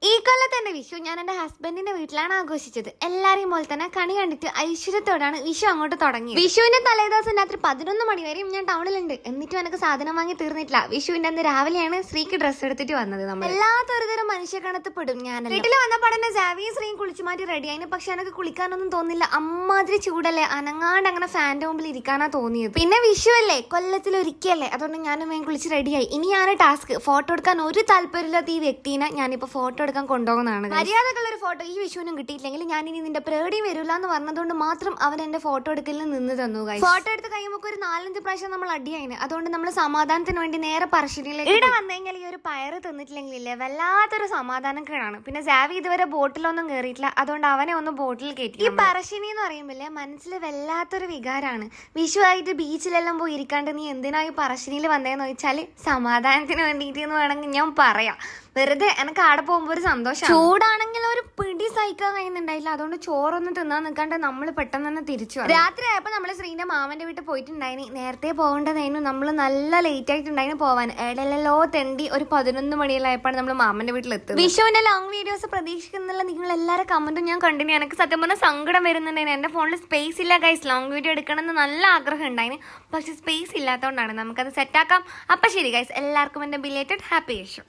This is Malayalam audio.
ഈ കൊല്ലത്ത് തന്നെ വിഷു ഞാൻ എന്റെ ഹസ്ബൻഡിന്റെ വീട്ടിലാണ് ആഘോഷിച്ചത്. എല്ലാരെയും പോലെ തന്നെ കണി കണ്ടിട്ട് ഐശ്വര്യത്തോടാണ് വിഷു അങ്ങോട്ട് തുടങ്ങി. വിഷുവിന്റെ തലേദിവസം രാത്രി 11 മണി വരെയും ഞാൻ ടൗണിലുണ്ട്. എന്നിട്ടും എനിക്ക് സാധനം വാങ്ങി തീർന്നിട്ടില്ല. വിഷുവിന്റെ അന്ന് രാവിലെയാണ് ശ്രീക്ക് ഡ്രസ്സ് എടുത്തിട്ട് വന്നത്. നമ്മൾ എല്ലാത്തൊരുതരം മനുഷ്യക്കണത്ത് പെടും. ഞാൻ വീട്ടിൽ വന്നപ്പോൾ തന്നെ ജാവിയും ശ്രീയും കുളിച്ചു മാറ്റി റെഡി ആയിന്. പക്ഷെ എനിക്ക് കുളിക്കാനൊന്നും തോന്നില്ല. അമ്മാതിരി ചൂടല്ലേ, അനങ്ങാണ്ട് അങ്ങനെ ഫാൻ്റെ മുമ്പിൽ ഇരിക്കാനാ തോന്നിയത്. പിന്നെ വിഷു അല്ലേ, കൊല്ലത്തിൽ ഒരിക്കലേ, അതുകൊണ്ട് ഞാനും വേഗം കുളിച്ച് റെഡിയായി. ഇനിയാണ് ടാസ്ക്. ഫോട്ടോ എടുക്കാൻ ഒരു താല്പര്യമില്ലാത്ത ഈ വ്യക്തിനെ ഞാനിപ്പോ ഫോട്ടോ എടുക്കാൻ കൊണ്ടുപോകുന്നതാണ്. മര്യാദക്കുള്ളൊരു ഫോട്ടോ ഈ വിഷുവിനും കിട്ടിയില്ലെങ്കിൽ ഞാൻ ഇനി നിന്റെ പേടിയും വരില്ല എന്ന് പറഞ്ഞതുകൊണ്ട് മാത്രം അവൻ എന്റെ ഫോട്ടോ എടുക്കലിന് നിന്ന് തന്നു. ഫോട്ടോ എടുത്ത് കഴിയുമ്പോൾ ഒരു 4-5 പ്രാവശ്യം നമ്മൾ അടിയായിന്. അതുകൊണ്ട് നമ്മൾ സമാധാനത്തിന് വേണ്ടി നേരെ പറശ്ശിനിയിലേക്ക് ഇവിടെ വന്നു കഴിഞ്ഞാൽ ഈ ഒരു പയറ് തിന്നിട്ടില്ലെങ്കിൽ ഇല്ലേ വല്ലാത്തൊരു സമാധാനം കേടാണ്. പിന്നെ സാവി ഇതുവരെ ബോട്ടിലൊന്നും കയറിയിട്ടില്ല, അതുകൊണ്ട് അവനെ ഒന്ന് ബോട്ടിൽ കയറ്റി. ഈ പറശ്ശിനി എന്ന് പറയുമ്പോൾ മനസ്സിൽ വല്ലാത്തൊരു വികാരമാണ്. വിഷു ആയിട്ട് ബീച്ചിലെല്ലാം പോയി ഇരിക്കാണ്ട് നീ എന്തിനായി പറശ്ശിനിയിൽ വന്നേന്ന് ചോദിച്ചാൽ സമാധാനത്തിന് വേണ്ടിയിട്ട് എന്ന് വേണമെങ്കിൽ ഞാൻ പറയാം. വെറുതെ എനിക്ക് ആടെ പോകുമ്പോൾ ഒരു സന്തോഷം. ചൂടാണെങ്കിൽ ഒരു പിടി സഹിക്കാൻ കഴിയുന്നുണ്ടായില്ല. അതുകൊണ്ട് ചോറൊന്നും തിന്നാൻ നിൽക്കാണ്ട് നമ്മൾ പെട്ടെന്ന് തന്നെ തിരിച്ചു. രാത്രി ആയപ്പോൾ നമ്മൾ ശ്രീന്റെ മാമന്റെ വീട്ടിൽ പോയിട്ടുണ്ടായിന്. നേരത്തെ പോകേണ്ടതായിരുന്നു, നമ്മൾ നല്ല ലേറ്റ് ആയിട്ടുണ്ടായിരുന്നു പോവാൻ. ഇടയിലല്ലോ തെണ്ടി ഒരു 11 മണിയിലായപ്പോഴാണ് നമ്മൾ മാമന്റെ വീട്ടിൽ എത്തുന്നത്. വിഷുവിന്റെ ലോങ് വീഡിയോസ് പ്രതീക്ഷിക്കുന്നുള്ള നിങ്ങൾ എല്ലാവരും കമന്റും ഞാൻ കണ്ടിന്. എനിക്ക് സത്യം പറഞ്ഞാൽ സങ്കടം വരുന്നുണ്ടായിരുന്നു. എന്റെ ഫോണിൽ സ്പേസ് ഇല്ല ഗൈസ്. ലോങ് വീഡിയോ എടുക്കണമെന്ന് നല്ല ആഗ്രഹം ഉണ്ടായിരുന്നു, പക്ഷെ സ്പേസ് ഇല്ലാത്തതുകൊണ്ടാണ്. നമുക്കത് സെറ്റാക്കാം. അപ്പൊ ശരി ഗൈസ്, എല്ലാവർക്കും എന്റെ ബിലേറ്റഡ് ഹാപ്പി വിഷു.